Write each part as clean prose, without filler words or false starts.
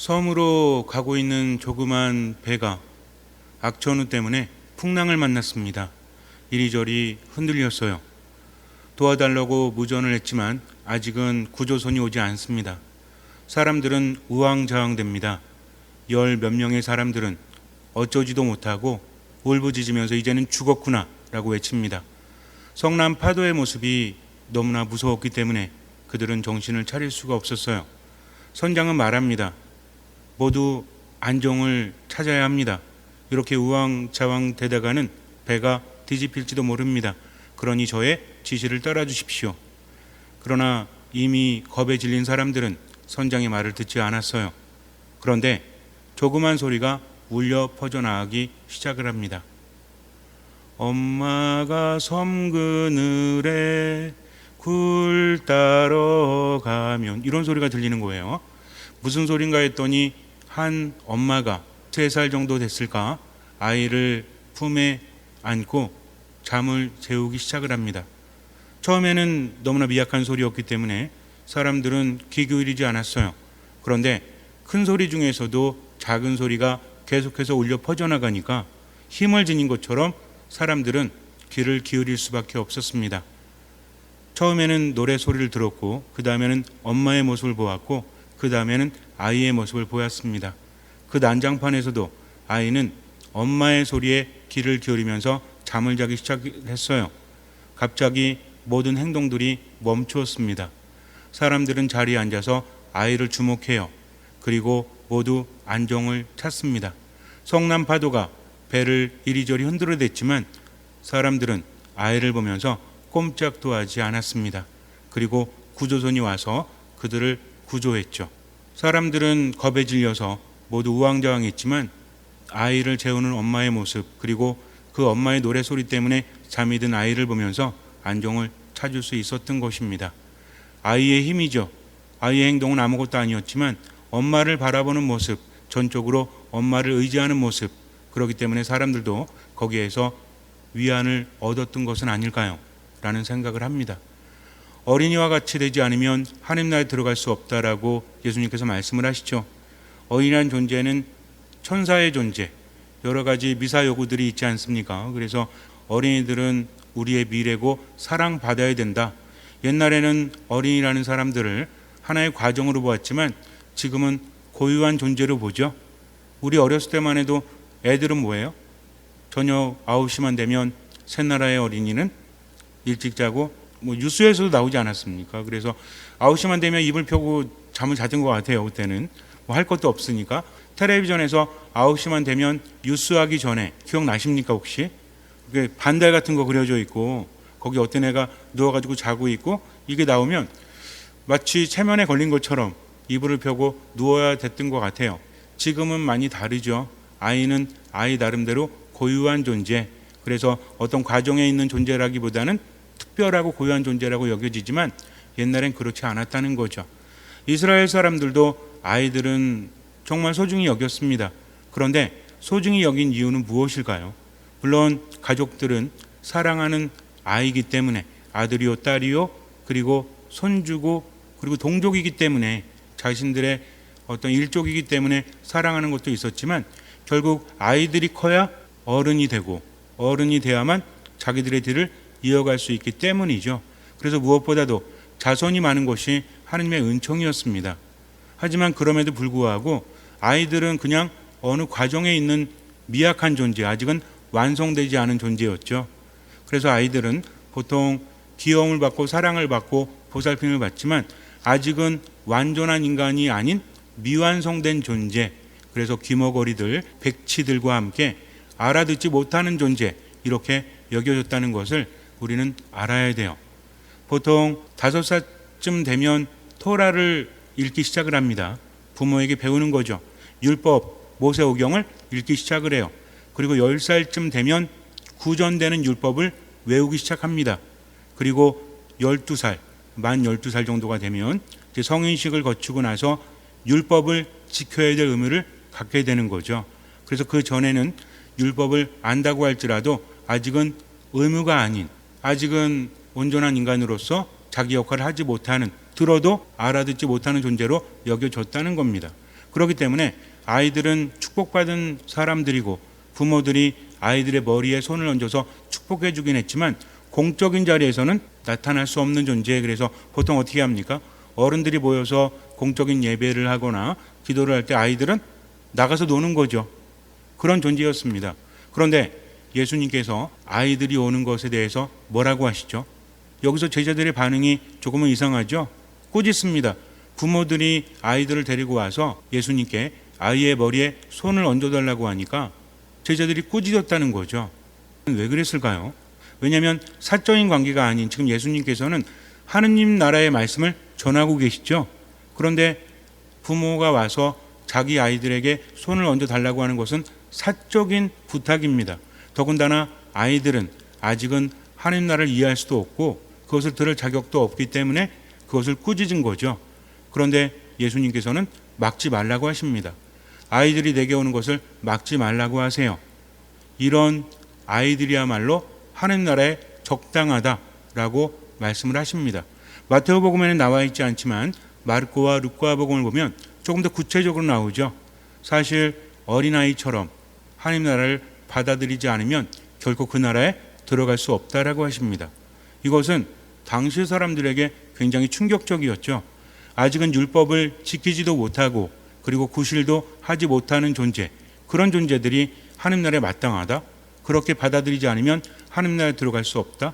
섬으로 가고 있는 조그만 배가 악천후 때문에 풍랑을 만났습니다. 이리저리 흔들렸어요. 도와달라고 무전을 했지만 아직은 구조선이 오지 않습니다. 사람들은 우왕좌왕됩니다. 열 몇 명의 사람들은 어쩌지도 못하고 울부짖으면서 이제는 죽었구나 라고 외칩니다. 성난 파도의 모습이 너무나 무서웠기 때문에 그들은 정신을 차릴 수가 없었어요. 선장은 말합니다. 모두 안정을 찾아야 합니다. 이렇게 우왕좌왕 되다가는 배가 뒤집힐지도 모릅니다. 그러니 저의 지시를 따라 주십시오. 그러나 이미 겁에 질린 사람들은 선장의 말을 듣지 않았어요. 그런데 조그만 소리가 울려 퍼져나가기 시작을 합니다. 엄마가 섬 그늘에 굴 따러 가면, 이런 소리가 들리는 거예요. 무슨 소린가 했더니 한 엄마가 3살 정도 됐을까 아이를 품에 안고 잠을 재우기 시작을 합니다. 처음에는 너무나 미약한 소리였기 때문에 사람들은 귀 기울이지 않았어요. 그런데 큰 소리 중에서도 작은 소리가 계속해서 울려 퍼져나가니까 힘을 지닌 것처럼 사람들은 귀를 기울일 수밖에 없었습니다. 처음에는 노래 소리를 들었고, 그 다음에는 엄마의 모습을 보았고, 그 다음에는 아이의 모습을 보았습니다. 그 난장판에서도 아이는 엄마의 소리에 귀를 기울이면서 잠을 자기 시작했어요. 갑자기 모든 행동들이 멈추었습니다. 사람들은 자리에 앉아서 아이를 주목해요. 그리고 모두 안정을 찾습니다. 성난 파도가 배를 이리저리 흔들어댔지만 사람들은 아이를 보면서 꼼짝도 하지 않았습니다. 그리고 구조선이 와서 그들을 구조했죠. 사람들은 겁에 질려서 모두 우왕좌왕했지만 아이를 재우는 엄마의 모습, 그리고 그 엄마의 노래소리 때문에 잠이 든 아이를 보면서 안정을 찾을 수 있었던 것입니다. 아이의 힘이죠. 아이의 행동은 아무것도 아니었지만 엄마를 바라보는 모습, 전적으로 엄마를 의지하는 모습, 그렇기 때문에 사람들도 거기에서 위안을 얻었던 것은 아닐까요? 라는 생각을 합니다. 어린이와 같이 되지 않으면 하나님 나라에 들어갈 수 없다라고 예수님께서 말씀을 하시죠. 어린이라는 존재는 천사의 존재, 여러 가지 미사 요구들이 있지 않습니까? 그래서 어린이들은 우리의 미래고 사랑받아야 된다. 옛날에는 어린이라는 사람들을 하나의 과정으로 보았지만 지금은 고유한 존재로 보죠. 우리 어렸을 때만 해도 애들은 뭐예요? 저녁 9시만 되면 새나라의 어린이는 일찍 자고, 뉴스에서도 나오지 않았습니까? 그래서 9시만 되면 이불 펴고 잠을 자던 것 같아요. 그때는 할 것도 없으니까. 텔레비전에서 9시만 되면 뉴스 하기 전에, 기억나십니까 혹시? 반달 같은 거 그려져 있고 거기 어떤 애가 누워가지고 자고 있고, 이게 나오면 마치 체면에 걸린 것처럼 이불을 펴고 누워야 됐던 것 같아요. 지금은 많이 다르죠. 아이는 아이 나름대로 고유한 존재, 그래서 어떤 과정에 있는 존재라기보다는 특별하고 고유한 존재라고 여겨지지만 옛날엔 그렇지 않았다는 거죠. 이스라엘 사람들도 아이들은 정말 소중히 여겼습니다. 그런데 소중히 여긴 이유는 무엇일까요? 물론 가족들은 사랑하는 아이이기 때문에, 아들이요 딸이요 그리고 손주고 그리고 동족이기 때문에, 자신들의 어떤 일족이기 때문에 사랑하는 것도 있었지만 결국 아이들이 커야 어른이 되고, 어른이 돼야만 자기들의 뒤를 이어갈 수 있기 때문이죠. 그래서 무엇보다도 자손이 많은 것이 하느님의 은총이었습니다. 하지만 그럼에도 불구하고 아이들은 그냥 어느 과정에 있는 미약한 존재, 아직은 완성되지 않은 존재였죠. 그래서 아이들은 보통 귀여움을 받고 사랑을 받고 보살핌을 받지만 아직은 완전한 인간이 아닌 미완성된 존재, 그래서 귀머거리들, 백치들과 함께 알아듣지 못하는 존재, 이렇게 여겨졌다는 것을 우리는 알아야 돼요. 보통 5살쯤 되면 토라를 읽기 시작을 합니다. 부모에게 배우는 거죠. 율법, 모세오경을 읽기 시작을 해요. 그리고 10살쯤 되면 구전되는 율법을 외우기 시작합니다. 그리고 12살, 만 12살 정도가 되면 이제 성인식을 거치고 나서 율법을 지켜야 될 의무를 갖게 되는 거죠. 그래서 그 전에는 율법을 안다고 할지라도 아직은 의무가 아닌, 아직은 온전한 인간으로서 자기 역할을 하지 못하는, 들어도 알아듣지 못하는 존재로 여겨졌다는 겁니다. 그렇기 때문에 아이들은 축복받은 사람들이고 부모들이 아이들의 머리에 손을 얹어서 축복해 주긴 했지만 공적인 자리에서는 나타날 수 없는 존재. 그래서 보통 어떻게 합니까? 어른들이 모여서 공적인 예배를 하거나 기도를 할 때 아이들은 나가서 노는 거죠. 그런 존재였습니다. 그런데 예수님께서 아이들이 오는 것에 대해서 뭐라고 하시죠? 여기서 제자들의 반응이 조금은 이상하죠? 꾸짖습니다. 부모들이 아이들을 데리고 와서 예수님께 아이의 머리에 손을 얹어달라고 하니까 제자들이 꾸짖었다는 거죠. 왜 그랬을까요? 왜냐하면 사적인 관계가 아닌 지금 예수님께서는 하느님 나라의 말씀을 전하고 계시죠. 그런데 부모가 와서 자기 아이들에게 손을 얹어달라고 하는 것은 사적인 부탁입니다. 더군다나 아이들은 아직은 하느님 나라를 이해할 수도 없고 그것을 들을 자격도 없기 때문에 그것을 꾸짖은 거죠. 그런데 예수님께서는 막지 말라고 하십니다. 아이들이 내게 오는 것을 막지 말라고 하세요. 이런 아이들이야말로 하느님 나라에 적당하다라고 말씀을 하십니다. 마태오복음에는 나와 있지 않지만 마르코와 루카복음을 보면 조금 더 구체적으로 나오죠. 사실 어린아이처럼 하느님 나라를 받아들이지 않으면 결코 그 나라에 들어갈 수 없다라고 하십니다. 이것은 당시 사람들에게 굉장히 충격적이었죠. 아직은 율법을 지키지도 못하고 그리고 구실도 하지 못하는 존재, 그런 존재들이 하느님 나라에 마땅하다? 그렇게 받아들이지 않으면 하느님 나라에 들어갈 수 없다?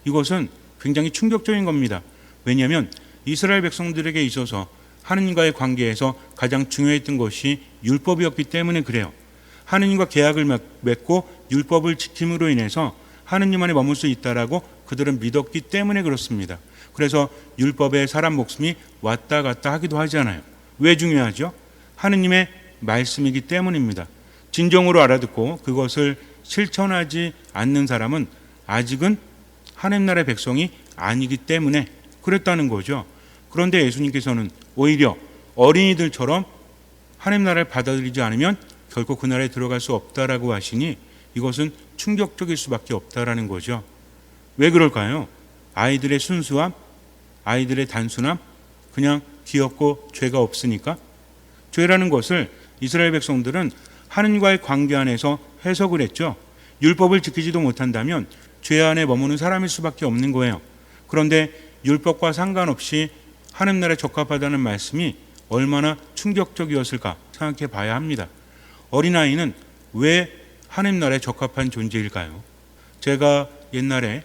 이것은 굉장히 충격적인 겁니다. 왜냐하면 이스라엘 백성들에게 있어서 하느님과의 관계에서 가장 중요했던 것이 율법이었기 때문에 그래요. 하느님과 계약을 맺고 율법을 지킴으로 인해서 하느님 안에 머물 수 있다라고 그들은 믿었기 때문에 그렇습니다. 그래서 율법에 사람 목숨이 왔다 갔다 하기도 하잖아요. 왜 중요하죠? 하느님의 말씀이기 때문입니다. 진정으로 알아듣고 그것을 실천하지 않는 사람은 아직은 하느님 나라의 백성이 아니기 때문에 그랬다는 거죠. 그런데 예수님께서는 오히려 어린이들처럼 하느님 나라를 받아들이지 않으면 결코 그 나라에 들어갈 수 없다라고 하시니 이것은 충격적일 수밖에 없다라는 거죠. 왜 그럴까요? 아이들의 순수함, 아이들의 단순함, 그냥 귀엽고 죄가 없으니까. 죄라는 것을 이스라엘 백성들은 하느님과의 관계 안에서 해석을 했죠. 율법을 지키지도 못한다면 죄 안에 머무는 사람일 수밖에 없는 거예요. 그런데 율법과 상관없이 하느님 나라에 적합하다는 말씀이 얼마나 충격적이었을까 생각해 봐야 합니다. 어린아이는 왜 하느님 나라에 적합한 존재일까요? 제가 옛날은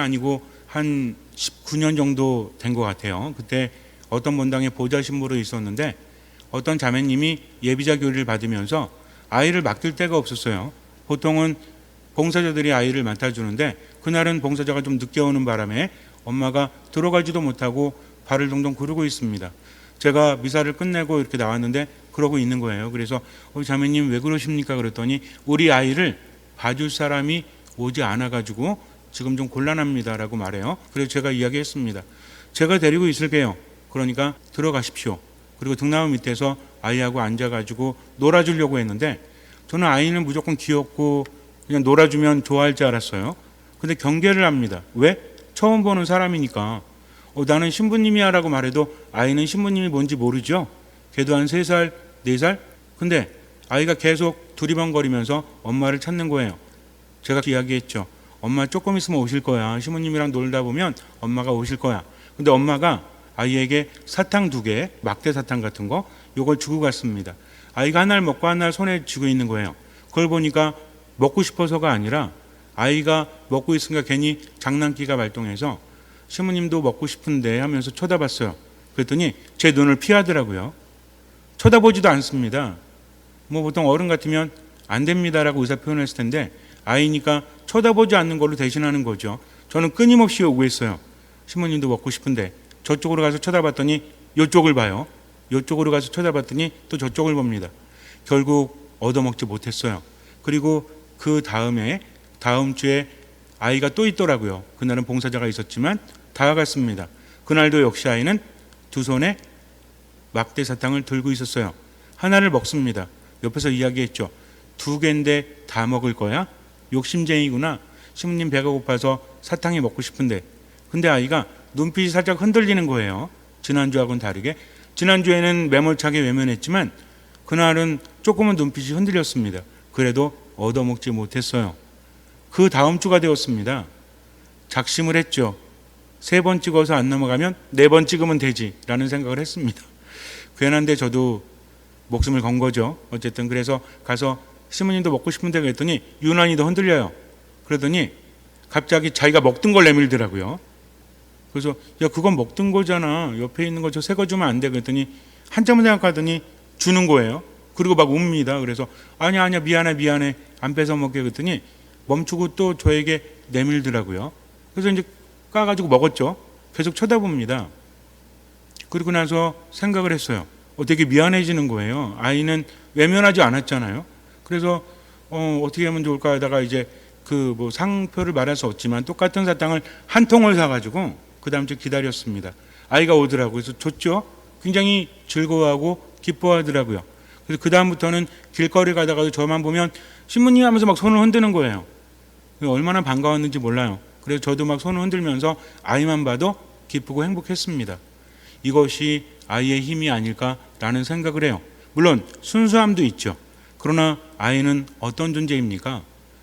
아니고 한 19년 정도 된 것 같아요. 그때 어떤 본당에 보좌 신부로 있었는데 어떤 자매님이 예비자 교리를 받으면서 아이를 맡길 데가 없었어요. 보통은 봉사자들이 아이를 맡아주는데 그날은 봉사자가 좀 늦게 오는 바람에 엄마가 들어가지도 못하고 발을 동동 구르고 있습니다. 제가 미사를 끝내고 이렇게 나왔는데 그러고 있는 거예요. 그래서 자매님 왜 그러십니까? 그랬더니 우리 아이를 봐줄 사람이 오지 않아가지고 지금 좀 곤란합니다라고 말해요. 그래서 제가 이야기했습니다. 제가 데리고 있을게요. 그러니까 들어가십시오. 그리고 등나무 밑에서 아이하고 앉아가지고 놀아주려고 했는데 저는 아이는 무조건 귀엽고 그냥 놀아주면 좋아할 줄 알았어요. 근데 경계를 합니다. 왜? 처음 보는 사람이니까. 나는 신부님이야 라고 말해도 아이는 신부님이 뭔지 모르죠. 걔도 한 3살, 4살? 근데 아이가 계속 두리번거리면서 엄마를 찾는 거예요. 제가 이야기했죠. 엄마 조금 있으면 오실 거야. 신부님이랑 놀다 보면 엄마가 오실 거야. 근데 엄마가 아이에게 사탕 2개, 막대 사탕 같은 거, 요걸 주고 갔습니다. 아이가 하나를 먹고 하나를 손에 쥐고 있는 거예요. 그걸 보니까 먹고 싶어서가 아니라 아이가 먹고 있으니까 괜히 장난기가 발동해서 신부님도 먹고 싶은데 하면서 쳐다봤어요. 그랬더니 제 눈을 피하더라고요. 쳐다보지도 않습니다. 보통 어른 같으면 안 됩니다라고 의사표현을 했을 텐데 아이니까 쳐다보지 않는 걸로 대신하는 거죠. 저는 끊임없이 요구했어요. 신부님도 먹고 싶은데 저쪽으로 가서 쳐다봤더니 이쪽을 봐요. 이쪽으로 가서 쳐다봤더니 또 저쪽을 봅니다. 결국 얻어먹지 못했어요. 그리고 그 다음 주에 아이가 또 있더라고요. 그날은 봉사자가 있었지만 다가갔습니다. 그날도 역시 아이는 2손에 막대 사탕을 들고 있었어요. 하나를 먹습니다. 옆에서 이야기했죠. 2개인데 다 먹을 거야? 욕심쟁이구나. 신부님 배가 고파서 사탕이 먹고 싶은데. 근데 아이가 눈빛이 살짝 흔들리는 거예요. 지난주하고는 다르게. 지난주에는 매몰차게 외면했지만 그날은 조금은 눈빛이 흔들렸습니다. 그래도 얻어먹지 못했어요. 그 다음 주가 되었습니다. 작심을 했죠. 3번 찍어서 안 넘어가면 4번 찍으면 되지 라는 생각을 했습니다. 괜한데 저도 목숨을 건 거죠. 어쨌든 그래서 가서 시모님도 먹고 싶은데 그랬더니 유난히 더 흔들려요. 그러더니 갑자기 자기가 먹던 걸 내밀더라고요. 그래서 야 그건 먹던 거잖아. 옆에 있는 거 저 새 거 주면 안 돼. 그랬더니 한참을 생각하더니 주는 거예요. 그리고 막 웁니다. 그래서 아니야 미안해 안 뺏어 먹게. 그랬더니 멈추고 또 저에게 내밀더라고요. 그래서 이제 까가지고 먹었죠. 계속 쳐다봅니다. 그리고 나서 생각을 했어요. 되게 미안해지는 거예요. 아이는 외면하지 않았잖아요. 그래서 어떻게 하면 좋을까 하다가 이제 그 뭐 상표를 말할 수 없지만 똑같은 사탕을 한 통을 사가지고 그 다음 주 기다렸습니다. 아이가 오더라고요. 그래서 줬죠. 굉장히 즐거워하고 기뻐하더라고요. 그래서 그 다음부터는 길거리 가다가도 저만 보면 신부님 하면서 막 손을 흔드는 거예요. 얼마나 반가웠는지 몰라요. 그래서 저도 막 손을 흔들면서 아이만 봐도 기쁘고 행복했습니다. 이것이 아이의 힘이 아닐까라는 생각을 해요. 물론 순수함도 있죠. 그러나 아이는 어떤 존재입니까?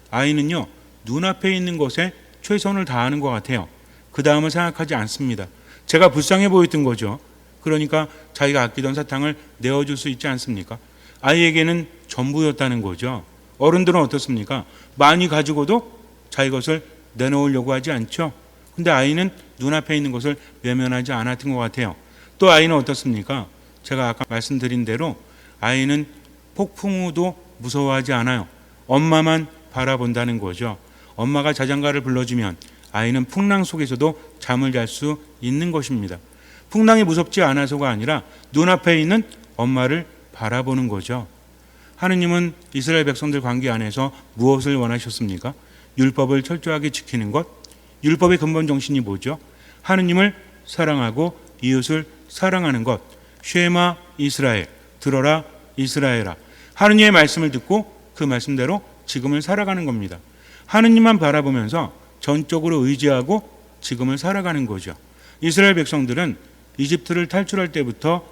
아이는요, 눈앞에 있는 것에 최선을 다하는 것 같아요. 그 다음을 생각하지 않습니다. 제가 불쌍해 보였던 거죠. 그러니까 자기가 아끼던 사탕을 내어줄 수 있지 않습니까? 아이에게는 전부였다는 거죠. 어른들은 어떻습니까? 많이 가지고도 자기 것을 내놓으려고 하지 않죠. 근데 아이는 눈앞에 있는 것을 외면하지 않았던 것 같아요. 또 아이는 어떻습니까? 제가 아까 말씀드린 대로 아이는 폭풍 우도 무서워하지 않아요. 엄마만 바라본다는 거죠. 엄마가 자장가를 불러주면 아이는 풍랑 속에서도 잠을 잘 수 있는 것입니다. 풍랑이 무섭지 않아서가 아니라 눈앞에 있는 엄마를 바라보는 거죠. 하느님은 이스라엘 백성들 관계 안에서 무엇을 원하셨습니까? 율법을 철저하게 지키는 것. 율법의 근본 정신이 뭐죠? 하느님을 사랑하고 이웃을 사랑하는 것. 쉐마 이스라엘, 들어라 이스라엘아. 하느님의 말씀을 듣고 그 말씀대로 지금을 살아가는 겁니다. 하느님만 바라보면서 전적으로 의지하고 지금을 살아가는 거죠. 이스라엘 백성들은 이집트를 탈출할 때부터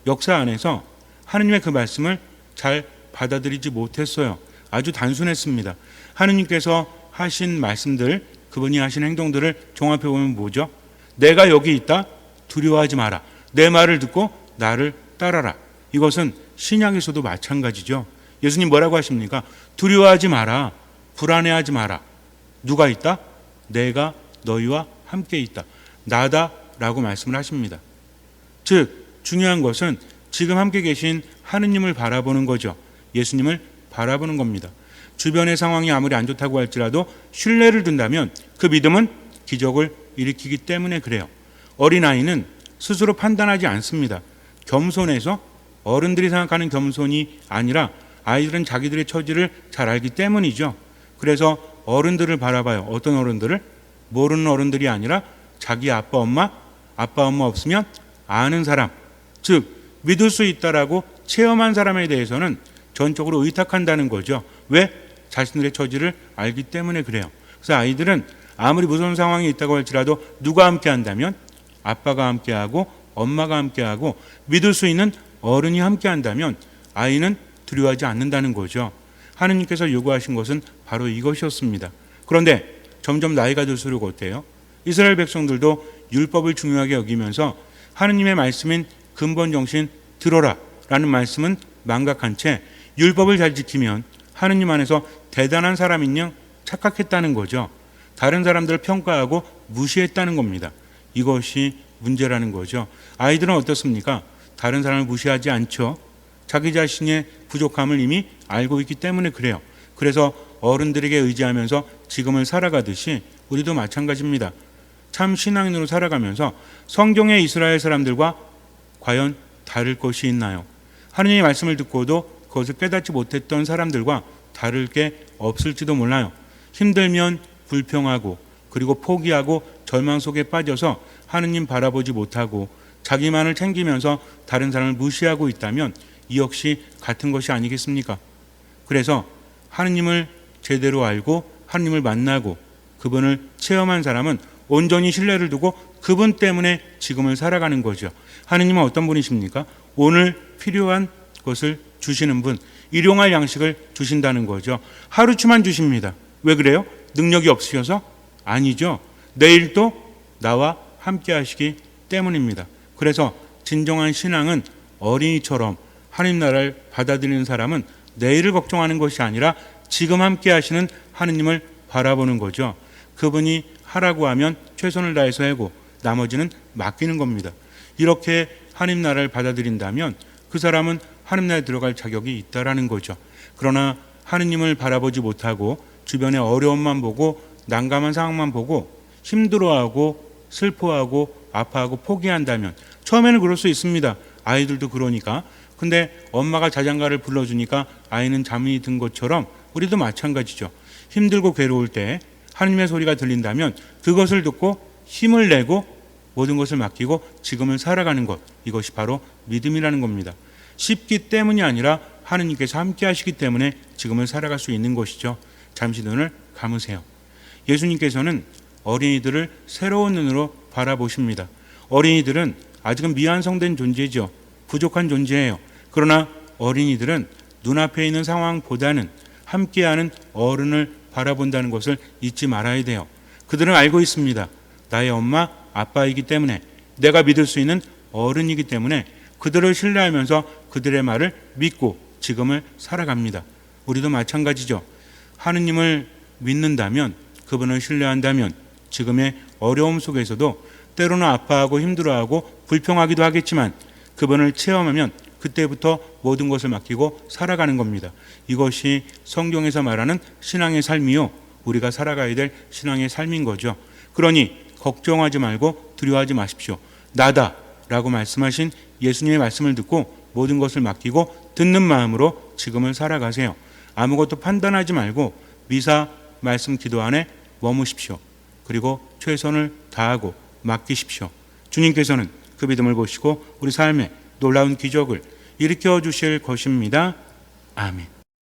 역사 안에서 하느님의 그 말씀을 잘 받아들이지 못했어요. 아주 단순했습니다. 하느님께서 하신 말씀들, 그분이 하신 행동들을 종합해 보면 뭐죠? 내가 여기 있다. 두려워하지 마라. 내 말을 듣고 나를 따라라. 이것은 신약에서도 마찬가지죠. 예수님 뭐라고 하십니까? 두려워하지 마라. 불안해하지 마라. 누가 있다? 내가 너희와 함께 있다. 나다라고 말씀을 하십니다. 즉 중요한 것은 지금 함께 계신 하느님을 바라보는 거죠. 예수님을 바라보는 겁니다. 주변의 상황이 아무리 안 좋다고 할지라도 신뢰를 둔다면 그 믿음은 기적을 일으키기 때문에 그래요. 어린아이는 스스로 판단하지 않습니다. 겸손해서 어른들이 생각하는 겸손이 아니라 아이들은 자기들의 처지를 잘 알기 때문이죠. 그래서 어른들을 바라봐요. 어떤 어른들을? 모르는 어른들이 아니라 자기 아빠 엄마 없으면 아는 사람, 즉 믿을 수 있다라고 체험한 사람에 대해서는 전적으로 의탁한다는 거죠. 왜? 자신들의 처지를 알기 때문에 그래요. 그래서 아이들은 아무리 무서운 상황이 있다고 할지라도 누가 함께 한다면 아빠가 함께하고 엄마가 함께하고 믿을 수 있는 어른이 함께한다면 아이는 두려워하지 않는다는 거죠. 하느님께서 요구하신 것은 바로 이것이었습니다. 그런데 점점 나이가 들수록 어때요? 이스라엘 백성들도 율법을 중요하게 여기면서 하느님의 말씀인 근본 정신 들어라 라는 말씀은 망각한 채 율법을 잘 지키면 하느님 안에서 대단한 사람인 양 착각했다는 거죠. 다른 사람들을 평가하고 무시했다는 겁니다. 이것이 문제라는 거죠. 아이들은 어떻습니까? 다른 사람을 무시하지 않죠. 자기 자신의 부족함을 이미 알고 있기 때문에 그래요. 그래서 어른들에게 의지하면서 지금을 살아가듯이 우리도 마찬가지입니다. 참 신앙인으로 살아가면서 성경의 이스라엘 사람들과 과연 다를 것이 있나요? 하느님의 말씀을 듣고도 그것을 깨닫지 못했던 사람들과 다를 게 없을지도 몰라요. 힘들면 불평하고 그리고 포기하고 절망 속에 빠져서 하느님 바라보지 못하고 자기만을 챙기면서 다른 사람을 무시하고 있다면 이 역시 같은 것이 아니겠습니까? 그래서 하느님을 제대로 알고 하느님을 만나고 그분을 체험한 사람은 온전히 신뢰를 두고 그분 때문에 지금을 살아가는 거죠. 하느님은 어떤 분이십니까? 오늘 필요한 것을 주시는 분, 일용할 양식을 주신다는 거죠. 하루치만 주십니다. 왜 그래요? 능력이 없으셔서? 아니죠. 내일도 나와 함께 하시기 때문입니다. 그래서 진정한 신앙은 어린이처럼 하나님 나라를 받아들이는 사람은 내일을 걱정하는 것이 아니라 지금 함께 하시는 하느님을 바라보는 거죠. 그분이 하라고 하면 최선을 다해서 하고 나머지는 맡기는 겁니다. 이렇게 하나님 나라를 받아들인다면 그 사람은 하나님 나라에 들어갈 자격이 있다라는 거죠. 그러나 하느님을 바라보지 못하고 주변의 어려움만 보고 난감한 상황만 보고 힘들어하고 슬퍼하고 아파하고 포기한다면 처음에는 그럴 수 있습니다. 아이들도 그러니까. 근데 엄마가 자장가를 불러주니까 아이는 잠이 든 것처럼 우리도 마찬가지죠. 힘들고 괴로울 때 하느님의 소리가 들린다면 그것을 듣고 힘을 내고 모든 것을 맡기고 지금을 살아가는 것, 이것이 바로 믿음이라는 겁니다. 쉽기 때문이 아니라 하느님께서 함께 하시기 때문에 지금을 살아갈 수 있는 것이죠. 잠시 눈을 감으세요. 예수님께서는 어린이들을 새로운 눈으로 바라보십니다. 어린이들은 아직은 미완성된 존재죠. 부족한 존재예요. 그러나 어린이들은 눈앞에 있는 상황보다는 함께하는 어른을 바라본다는 것을 잊지 말아야 돼요. 그들은 알고 있습니다. 나의 엄마, 아빠이기 때문에, 내가 믿을 수 있는 어른이기 때문에 그들을 신뢰하면서 그들의 말을 믿고 지금을 살아갑니다. 우리도 마찬가지죠. 하느님을 믿는다면, 그분을 신뢰한다면 지금의 어려움 속에서도 때로는 아파하고 힘들어하고 불평하기도 하겠지만 그분을 체험하면 그때부터 모든 것을 맡기고 살아가는 겁니다. 이것이 성경에서 말하는 신앙의 삶이요, 우리가 살아가야 될 신앙의 삶인 거죠. 그러니 걱정하지 말고 두려워하지 마십시오. 나다 라고 말씀하신 예수님의 말씀을 듣고 모든 것을 맡기고 듣는 마음으로 지금을 살아가세요. 아무것도 판단하지 말고 미사 말씀 기도 안에 머무십시오. 그리고 최선을 다하고 맡기십시오. 주님께서는 그 믿음을 보시고 우리 삶에 놀라운 기적을 일으켜 주실 것입니다. 아멘.